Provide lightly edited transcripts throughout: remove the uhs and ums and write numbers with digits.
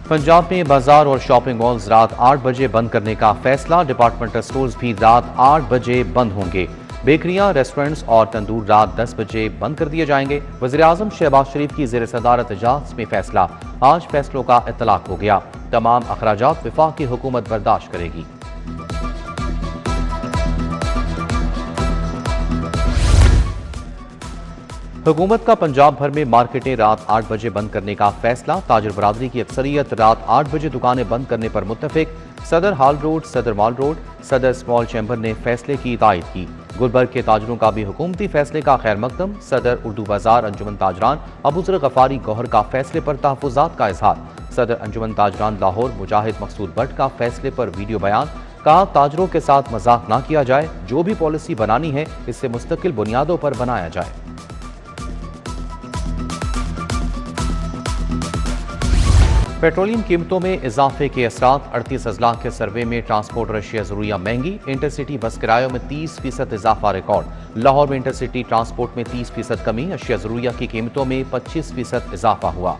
पंजाब में बाजार और शॉपिंग मॉल्स रात 8 बजे बंद करने का फैसला। डिपार्टमेंटल स्टोर्स भी रात 8 बजे बंद होंगे। बेकरियां, रेस्टोरेंट्स और तंदूर रात 10 बजे बंद कर दिए जाएंगे। वज़ीर-ए-आज़म शहबाज शरीफ की ज़ेर सदारत इजलास में फैसला। आज फैसलों का इत्तलाक हो गया। तमाम अखराजात वफाकी हुकूमत बर्दाश्त करेगी। हुकूमत का पंजाब भर में मार्केटें रात 8 बजे बंद करने का फैसला। ताजिर बरादरी की अक्सरियत रात 8 बजे दुकानें बंद करने पर मुत्तफिक। सदर हाल रोड, सदर मॉल रोड, सदर स्मॉल चैम्बर ने फैसले की तायद की। गुलबर्ग के ताजरों का भी हुकूमती फैसले का खैर मकदम। सदर उर्दू बाजार अंजुमन ताजरान अबूजर गफारी गौहर का फैसले पर तहफ़्फ़ुज़ात का इजहार। सदर अंजुमन ताजरान लाहौर मुजाहिद मकसूद भट्ट का फैसले पर वीडियो बयान। कहा, ताजरों के साथ मजाक ना किया जाए। जो भी पॉलिसी बनानी है इससे मुस्तकिल बुनियादों पर बनाया जाए। पेट्रोलियम कीमतों में इजाफे के असरात। 38 अजला के सर्वे में ट्रांसपोर्ट अशिया ज़रूरिया महंगी। इंटरसिटी बस किरायों में 30% इजाफा रिकॉर्ड। लाहौर में इंटरसिटी ट्रांसपोर्ट में 30% कमी। अशिया ज़रूरिया की कीमतों में 25% इजाफा हुआ।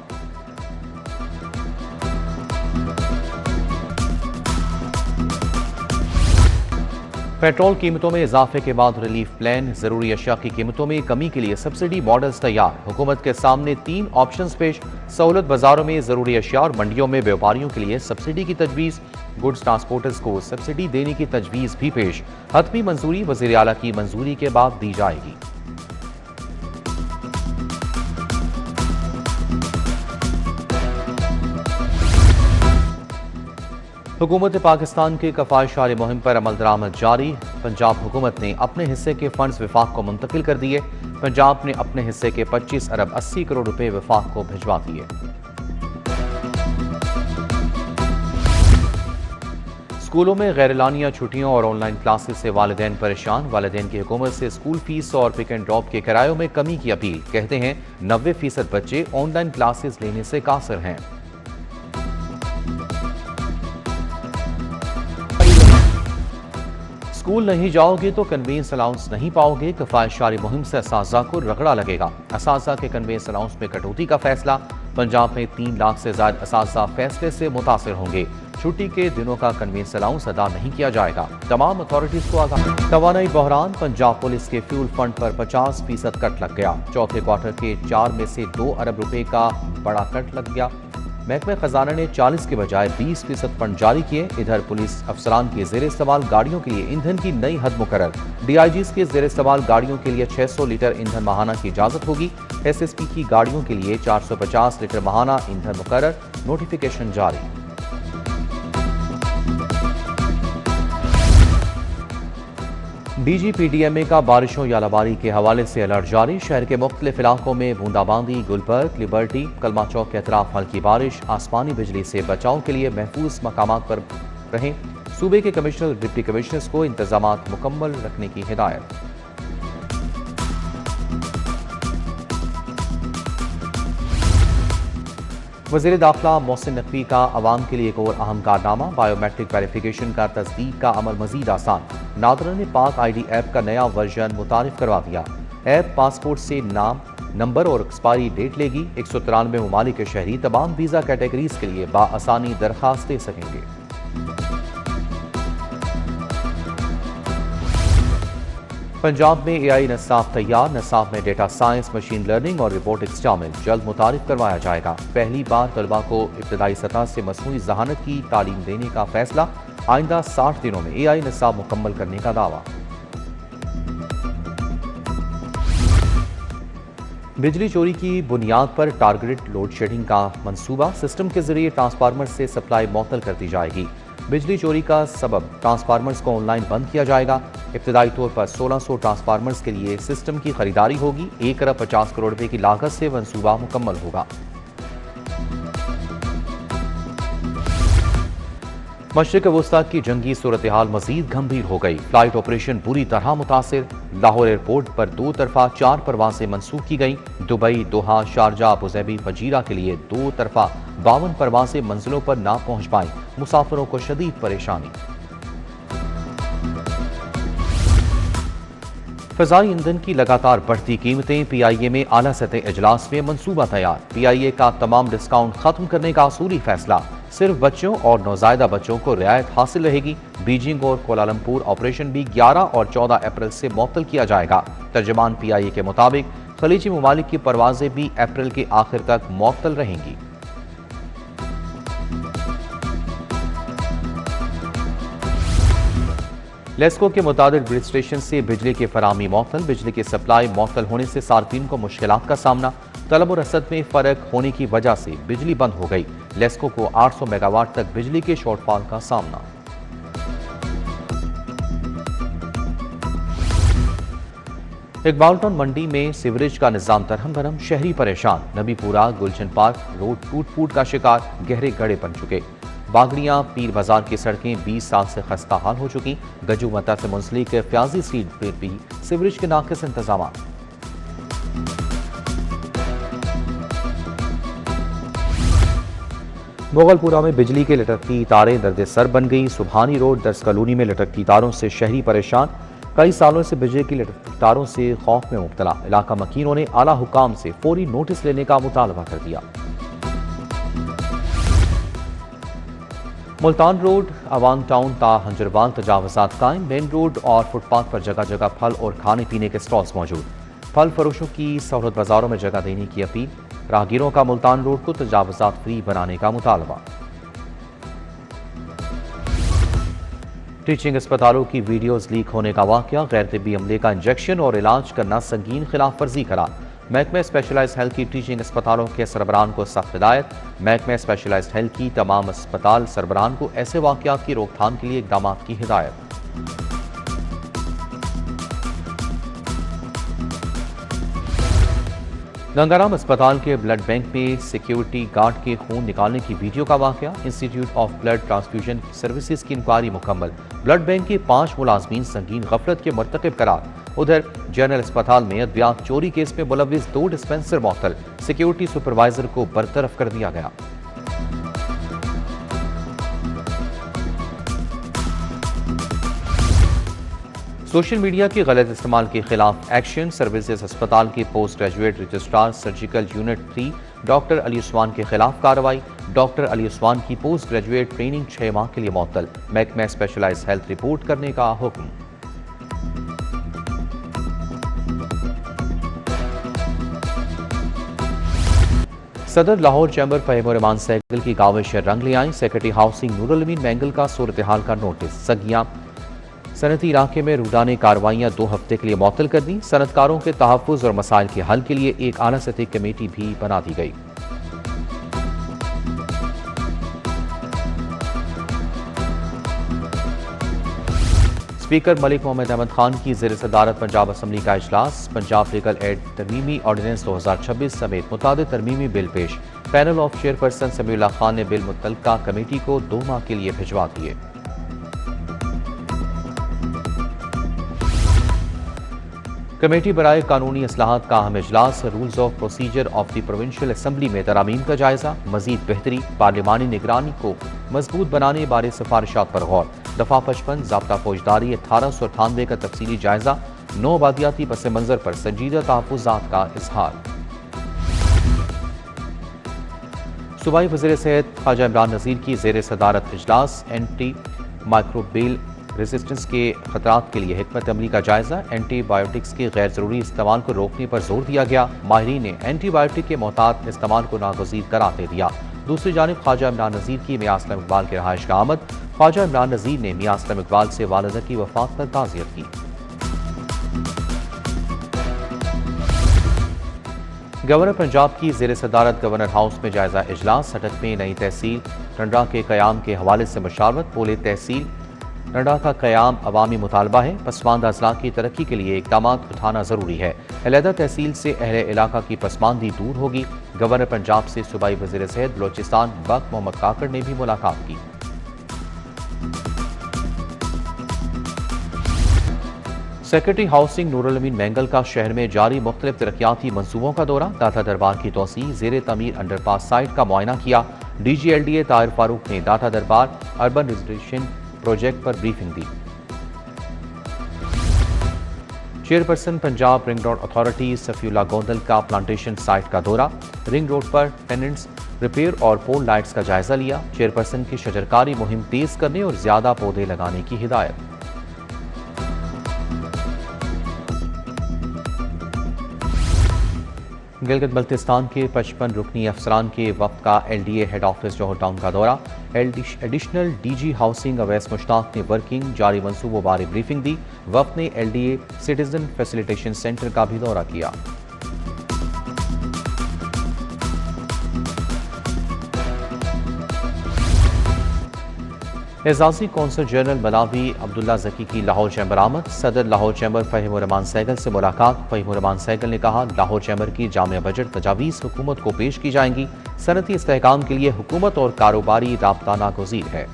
पेट्रोल कीमतों में इजाफे के बाद रिलीफ प्लान। जरूरी अशिया की कीमतों में कमी के लिए सब्सिडी मॉडल्स तैयार। हुकूमत के सामने 3 ऑप्शंस पेश। सहूलत बाजारों में जरूरी अशिया और मंडियों में व्यापारियों के लिए सब्सिडी की तजवीज़। गुड्स ट्रांसपोर्टर्स को सब्सिडी देने की तजवीज़ भी पेश। हतमी मंजूरी वज़ीर आला की मंजूरी के बाद दी जाएगी। हुकूमत पाकिस्तान की कफायशारी मुहिम पर अमल दरामद जारी। पंजाब हुकूमत ने अपने हिस्से के फंड्स विफाक को मुंतकिल कर दिए। पंजाब ने अपने हिस्से के 25 अरब 80 करोड़ रुपए विफाक को भिजवा दिए। स्कूलों में गैरलानिया छुट्टियों और ऑनलाइन क्लासेस से वालिदैन परेशान। वालिदैन की हुकूमत से स्कूल फीस और पिक एंड ड्रॉप के किरायों में कमी की अपील। कहते हैं 90% बच्चे ऑनलाइन क्लासेस लेने से कासिर हैं। स्कूल नहीं जाओगे तो कन्वेंस अलाउंस नहीं पाओगे। कफायशारी मुहिम से असातिज़ा को रगड़ा लगेगा। असातिज़ा के कन्वेंस अलाउंस में कटौती का फैसला। पंजाब में 3 लाख से ज्यादा असातिज़ा फैसले से मुतासिर होंगे। छुट्टी के दिनों का कन्वेंस अलाउंस अदा नहीं किया जाएगा। तमाम अथॉरिटीज को आगाह। तवानाई बहरान। पंजाब पुलिस के फ्यूल फंड पर 50% कट लग गया। चौथे क्वार्टर के 4 में से 2 अरब रुपए का बड़ा कट लग गया। महकमे खजाना ने 40 के बजाय 20% फंड जारी किए। इधर पुलिस अफसरान के जेर इस्तेमाल गाड़ियों के लिए ईंधन की नई हद मुकर्रर। DIGs के जेर इस्तेमाल गाड़ियों के लिए 600 लीटर ईंधन माहाना की इजाजत होगी। SSP की गाड़ियों के लिए 450 लीटर माहाना ईंधन मुकर्रर। नोटिफिकेशन जारी। DGPDMA का बारिशों या लाबारी के हवाले से अलर्ट जारी। शहर के मुख्तलिफ इलाकों में बूंदाबांदी। गुलबर्ग, लिबर्टी, कलमा चौक के अतराफ हल्की बारिश। आसमानी बिजली से बचाव के लिए महफूज मकामात पर रहें। सूबे के कमिश्नर, डिप्टी कमिश्नर्स को इंतजामात मुकम्मल रखने की हिदायत। वज़ीर दाखिला मोहसिन नकवी का अवाम के लिए एक और अहम कारनामा। बायोमेट्रिक वेरिफिकेशन का तस्दीक का अमल मजीद आसान। नादरा ने पाक ID ऐप का नया वर्जन मुतारिफ करवा दिया। ऐप पासपोर्ट से नाम, नंबर और एक्सपायरी डेट लेगी। 193 ममालिक के शहरी तमाम वीज़ा कैटेगरीज के लिए बाआसानी दरखास्त दे सकेंगे। पंजाब में AI नसाब तैयार। नसाब में डेटा साइंस, मशीन लर्निंग और रोबोटिक्स शामिल। जल्द मुतारिफ करवाया जाएगा। पहली बार तलबा को इब्तदाई सतह से मसनूई ज़हानत की तालीम देने का फैसला। आइंदा 60 दिनों में AI नसाब मुकम्मल करने का दावा। बिजली चोरी की बुनियाद पर टारगेटेड लोड शेडिंग का मंसूबा। सिस्टम के जरिए ट्रांसफार्मर से सप्लाई मुअत्तल कर दी जाएगी। बिजली चोरी का सबब ट्रांसफार्मर्स को ऑनलाइन बंद किया जाएगा। इब्तदाई तौर पर 1600 ट्रांसफार्मर्स के लिए सिस्टम की खरीदारी होगी। 1 अरब 50 करोड़ रुपए की लागत से मंसूबा मुकम्मल होगा। मशरिक वस्ता की जंगी सूरत हाल मजीद गंभीर हो गई। फ्लाइट ऑपरेशन बुरी तरह मुतासिर। लाहौर एयरपोर्ट पर 2 तरफा 4 परवाजें मनसूख की गई। दुबई, दोहा, शारजा, अबुजैबी, फजीरा के लिए 2 तरफा 52 परवाजें मंजिलों पर ना पहुंच पाई। मुसाफिरों को शदीद परेशानी। फ़ज़ाई ईंधन की लगातार बढ़ती कीमतें। PIA में आला सतह इजलास में मंसूबा तैयार। PIA का तमाम डिस्काउंट खत्म करने का असूली फैसला। सिर्फ बच्चों और नौजायदा बच्चों को रियायत हासिल रहेगी। बीजिंग और कोलालमपुर ऑपरेशन भी 11 और 14 अप्रैल से मुअत्तल किया जाएगा। तर्जमान PIA के मुताबिक खलीजी ममालिक की परवाजें भी अप्रैल के आखिर तक मुअत्तल रहेंगी। लेस्को के मुताबिक ब्रिज स्टेशन से बिजली की फराहमी मुअत्तल। बिजली की सप्लाई मुअत्तल होने से सार्फिन को मुश्किलात का सामना। तलब और रसद में फर्क होने की वजह से बिजली बंद हो गई। लेस्को को 800 मेगावाट तक बिजली के शॉर्टफॉल का सामना। इकबाल टाउन मंडी में सीवरेज का निजाम तरहम भरम, शहरी परेशान। नबीपुरा गुलशन पार्क रोड टूट फूट का शिकार, गहरे गड्ढे बन चुके। बागड़ियां पीर बाजार की सड़कें 20 साल से खस्ता हाल हो चुकी। गजू मता से मुंसलिक फ्याजी स्ट्रीट पर भी सीवरेज के नाकिस इंतजाम। मुगलपुरा में बिजली के लटकती तारें दर्द सर बन गई। सुबहानी रोड दर्स कॉलोनी में लटकती तारों से शहरी परेशान। कई सालों से बिजली की लटकती तारों से खौफ में मुब्तला। इलाका मकीनों ने आला हुकाम से फौरी नोटिस लेने का मुतालबा कर दिया। मुल्तान रोड अवान टाउन ता हंजरवाल तजावजात कायम। मेन रोड और फुटपाथ पर जगह जगह फल और खाने पीने के स्टॉल्स मौजूद। फल फरोशों की सहूलत बाजारों में जगह देने की अपील। राहगीरों का मुल्तान रोड को तजावजात फ्री बनाने का मुतालबा। टीचिंग अस्पतालों की वीडियोज लीक होने का वाकया। गैर तिब्बी अमले का इंजेक्शन और इलाज करना संगीन खिलाफ वर्जी करार। महकमे स्पेशलाइज्ड हेल्थ की टीचिंग अस्पतालों के सरबराहान को सख्त हिदायत। महकमे स्पेशलाइज्ड हेल्थ की तमाम अस्पताल सरबराहान को ऐसे वाकयात की रोकथाम के लिए इकदाम की हिदायत। गंगाराम अस्पताल के ब्लड बैंक में सिक्योरिटी गार्ड के खून निकालने की वीडियो का वाकया। Institute of blood transfusion services की इंक्वायरी मुकम्मल। ब्लड बैंक के 5 मुलाजमीन संगीन गफलत के मर्तकब करार। उधर जनरल अस्पताल में अद्वियात चोरी केस में मुलविस 2 डिस्पेंसर मुअत्तल। सिक्योरिटी सुपरवाइजर को बरतरफ कर दिया गया। सोशल मीडिया के गलत इस्तेमाल के खिलाफ एक्शन। सर्विसेज अस्पताल के post graduate registrar surgical unit 3 doctor Ali Usman के खिलाफ कार्रवाई। डॉक्टर अली उस्मान की पोस्ट ग्रेजुएट ट्रेनिंग 6 माह के लिए मुअत्तल। महकमा स्पेशलाइज्ड हेल्थ रिपोर्ट करने का हुक्म। सदर लाहौर चैम्बर फहीम रहमान साइकिल की काविश रंग ले आई। सेक्रेटरी हाउसिंग नूरुल अमीन मैंगल का सूरत हाल का नोटिस। सगियां सनती इलाके में रूदाने कार्रवाइयां 2 हफ्ते के लिए मुअत्तल कर दी। सनतकारों के तहफ़्फ़ुज़ और मसाइल के हल के लिए एक आला सतही कमेटी भी बना दी गई। स्पीकर मलिक मोहम्मद अहमद खान की ज़ेर सदारत पंजाब असम्बली का इजलास। पंजाब लीगल एड तरमीमी ऑर्डिनेंस 2026 समेत मुतादिद तरमीमी बिल पेश। Panel of chairperson Samiullah Khan ने बिल मुतल्लका कमेटी को 2 माह के लिए भिजवा दिए। कमेटी बराए कानूनी असलाहत का अहम इजलास। Rules of procedure of the provincial assembly में तरामीम का जायजा। मजीद बेहतरी पार्लिमानी निगरानी को मजबूत बनाने बारे सिफारिशात पर गौर। दफा 55 ज़ाब्ता फौजदारी 1898 का तफसीली जायजा। 9 आबादियाती पस मंजर पर संजीदा तहफ़्फ़ुज़ात का इजहार। सूबाई वज़ीर सेहत ख्वाजा इमरान नज़ीर की ज़ेर सदारत इजलास। एंटी माइक्रोबियल रेजिस्टेंस के खतरात के लिए हिकमत अमली का जायजा। एंटीबायोटिक्स के गैर ज़रूरी इस्तेमाल को रोकने पर जोर दिया गया। माहिरीन ने एंटीबायोटिक के मोहतात इस्तेमाल को नागज़ीर करार दे दिया। दूसरी जानिब ख्वाजा इमरान नज़ीर की मियां असलम इकबाल की रहायश का आमद। ख्वाजा इमरान नज़ीर ने मियां असलम इकबाल से वालिदा की वफात पर ताज़ियत की। गवर्नर पंजाब की ज़ेर सदारत गवर्नर हाउस में जायजा इजलास। सटक में नई तहसील टंडा के क़याम के हवाले से मशावरत। पोले तहसील टंडा का क़याम अवामी मुतालबा है। पसमानदा अजला की तरक्की के लिए इक़दाम उठाना ज़रूरी है। अलहदा तहसील से अहले इलाका की पसमानदी दूर होगी। गवर्नर पंजाब से सूबाई वज़ीर सेहत बलोचिस्तान बक मोहम्मद काकड़ ने भी मुलाकात की। सेक्रेटरी हाउसिंग नूरुल अमीन मैंगल का शहर में जारी मुख्तलिफ तरक्याती मंसूबों का दौरा। दाता दरबार की तोसी ज़ेर तमीर अंडरपास साइट का मुआयना किया। DGLDA ताहिर फारूक ने Data Darbar urban reservation project पर ब्रीफिंग दी। Chairperson Punjab ring road authority Safiullah Gondal का प्लांटेशन साइट का दौरा, रिंग रोड पर टेनेंट्स रिपेयर और पोल लाइट्स का जायजा लिया। चेयरपर्सन की शजरकारी मुहिम तेज करने और ज्यादा पौधे लगाने की हिदायत। गिलगित बल्तिस्तान के 55 रुकनी अफसरान के वफ्द का LDA हेड ऑफिस जौहर टाउन का दौरा। Additional DG housing Awais Mushtaq ने वर्किंग जारी मंसूबों बारे ब्रीफिंग दी। वफ्द ने LDA सिटीजन फैसिलिटेशन सेंटर का भी दौरा किया। एजाजी कौंसल जनरल मलावी अब्दुल्ला जकी की लाहौर चैम्बर आमद। सदर लाहौर चैम्बर फ़हीम रहमान सहगल से मुलाकात। फ़हीम रहमान सहगल ने कहा, लाहौर चैम्बर की जामिया बजट तजावीज़ हुकूमत को पेश की जाएंगी। सनती इस्तेहकाम के लिए हुकूमत और कारोबारी राब्ता नागुज़ीर है।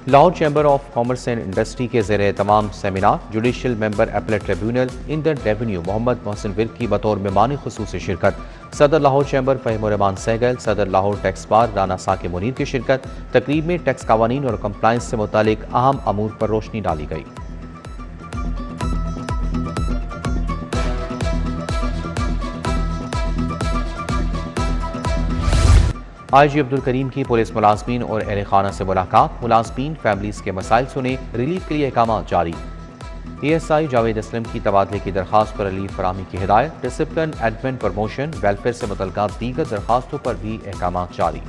Lahore chamber of commerce and industry के ज़ेर तमाम seminar judicial member appellate tribunal इंदर रेवेन्यू मोहम्मद मोहसिन विर्क की बतौर मेहमान खुसूसी शिरकत। सदर लाहौर चैम्बर फ़हीम रहमान सहगल, सदर लाहौर टैक्स बार राना साकिब मुनीर की शिरकत। तकरीब में टैक्स कावानीन और कंप्लाइंस से मुतालिक अहम अमूर पर रोशनी डाली गई। IG अब्दुल करीम की पुलिस मुलाजमीन और अहले खाना से मुलाकात। मुलाजमीन फैमिलीज के मसाइल सुने, रिलीफ के लिए अहकाम जारी। ASI जावेद असलम की तबादले की दरखास्त पर रिलीफ फराहमी की हिदायत। डिसिप्लिन, एडमिन, प्रमोशन, वेलफेयर से मुतल्लिका दीगर दरखास्तों पर भी अहकाम जारी।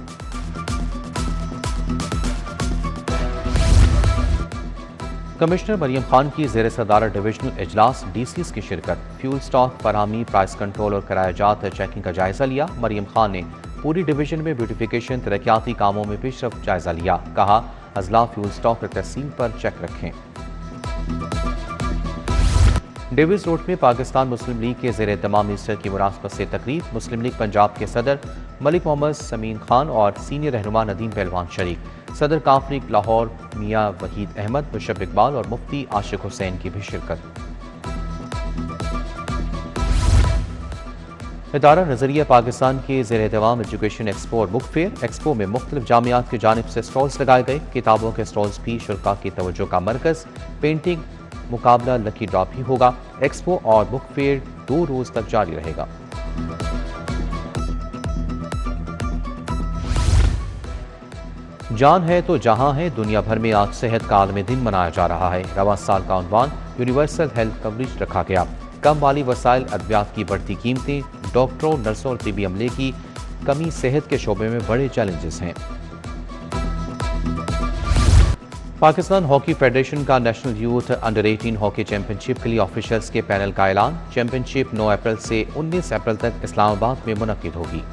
कमिश्नर मरियम खान की ज़ेर सदारत डिविजनल इजलास DCs की शिरकत। फ्यूल स्टॉक फराहमी, प्राइस कंट्रोल और किरायाजात चेकिंग का जायजा लिया। मरियम खान ने पूरी डिवीजन में ब्यूटिफिकेशन तरक्याती कामों में पेशरफ्त जायजा लिया। कहा, अजला फ्यूल स्टॉक तकसीम पर चेक रखें। डेविस रोड में पाकिस्तान मुस्लिम लीग के ज़ेर तमाम मिनिस्टर की मुनासबत से तकरीब। मुस्लिम लीग पंजाब के सदर मलिक मोहम्मद समीन खान और सीनियर रहनुमा नदीम पहलवान शरीक। सदर काफरीक लाहौर मियाँ वहीद अहमद, मुशर्रफ इकबाल और मुफ्ती आशिक हुसैन की भी शिरकत। इदारा नजरिया पाकिस्तान के ज़ेर एहतमाम एजुकेशन एक्सपो और बुक फेयर। एक्सपो में मुख्तलिफ जामियात की जानिब से स्टॉल्स लगाए गए। किताबों के स्टॉल्स भी शुल्का की तवज्जो का मरकज। पेंटिंग मुकाबला, लकी ड्रॉ भी होगा। एक्सपो और बुक फेयर 2 रोज तक जारी रहेगा। जान है तो जहां है, दुनिया भर में आज सेहत का आलमी दिन मनाया जा रहा है। रवां साल का उन्वान यूनिवर्सल हेल्थ कवरेज रखा गया। कम माली वसाइल, अद्वियात की बढ़ती कीमतें, डॉक्टरों, नर्सों और तिबी अमले की कमी सेहत के शोबे में बड़े चैलेंजेस हैं। पाकिस्तान हॉकी फेडरेशन का national youth under 18 hockey championship के लिए ऑफिशियल्स के पैनल का ऐलान। चैंपियनशिप 9 अप्रैल से 19 अप्रैल तक इस्लामाबाद में मुनक्किद होगी।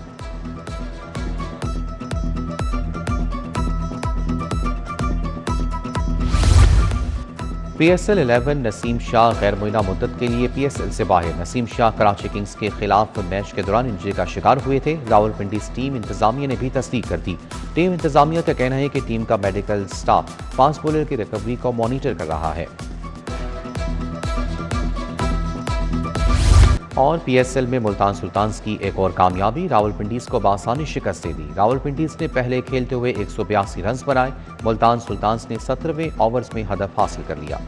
PSL 11 नसीम शाह गैर मुइना मुद्दत के लिए PSL से बाहर। नसीम शाह कराची किंग्स के खिलाफ मैच के दौरान इंजरी का शिकार हुए थे। रावलपिंडी टीम इंतजामिया ने भी तस्दीक कर दी। टीम इंतजामिया का कहना है कि टीम का मेडिकल स्टाफ फास्ट बॉलर की रिकवरी को मॉनिटर कर रहा है। और PSL में मुल्तान सुल्तान्स की एक और कामयाबी, रावलपिंडीज को बासानी शिकस्त दे दी। रावलपिंडीज ने पहले खेलते हुए 182 रन बनाए। मुल्तान सुल्तान्स ने 17वें ओवर्स में हदफ हासिल कर लिया।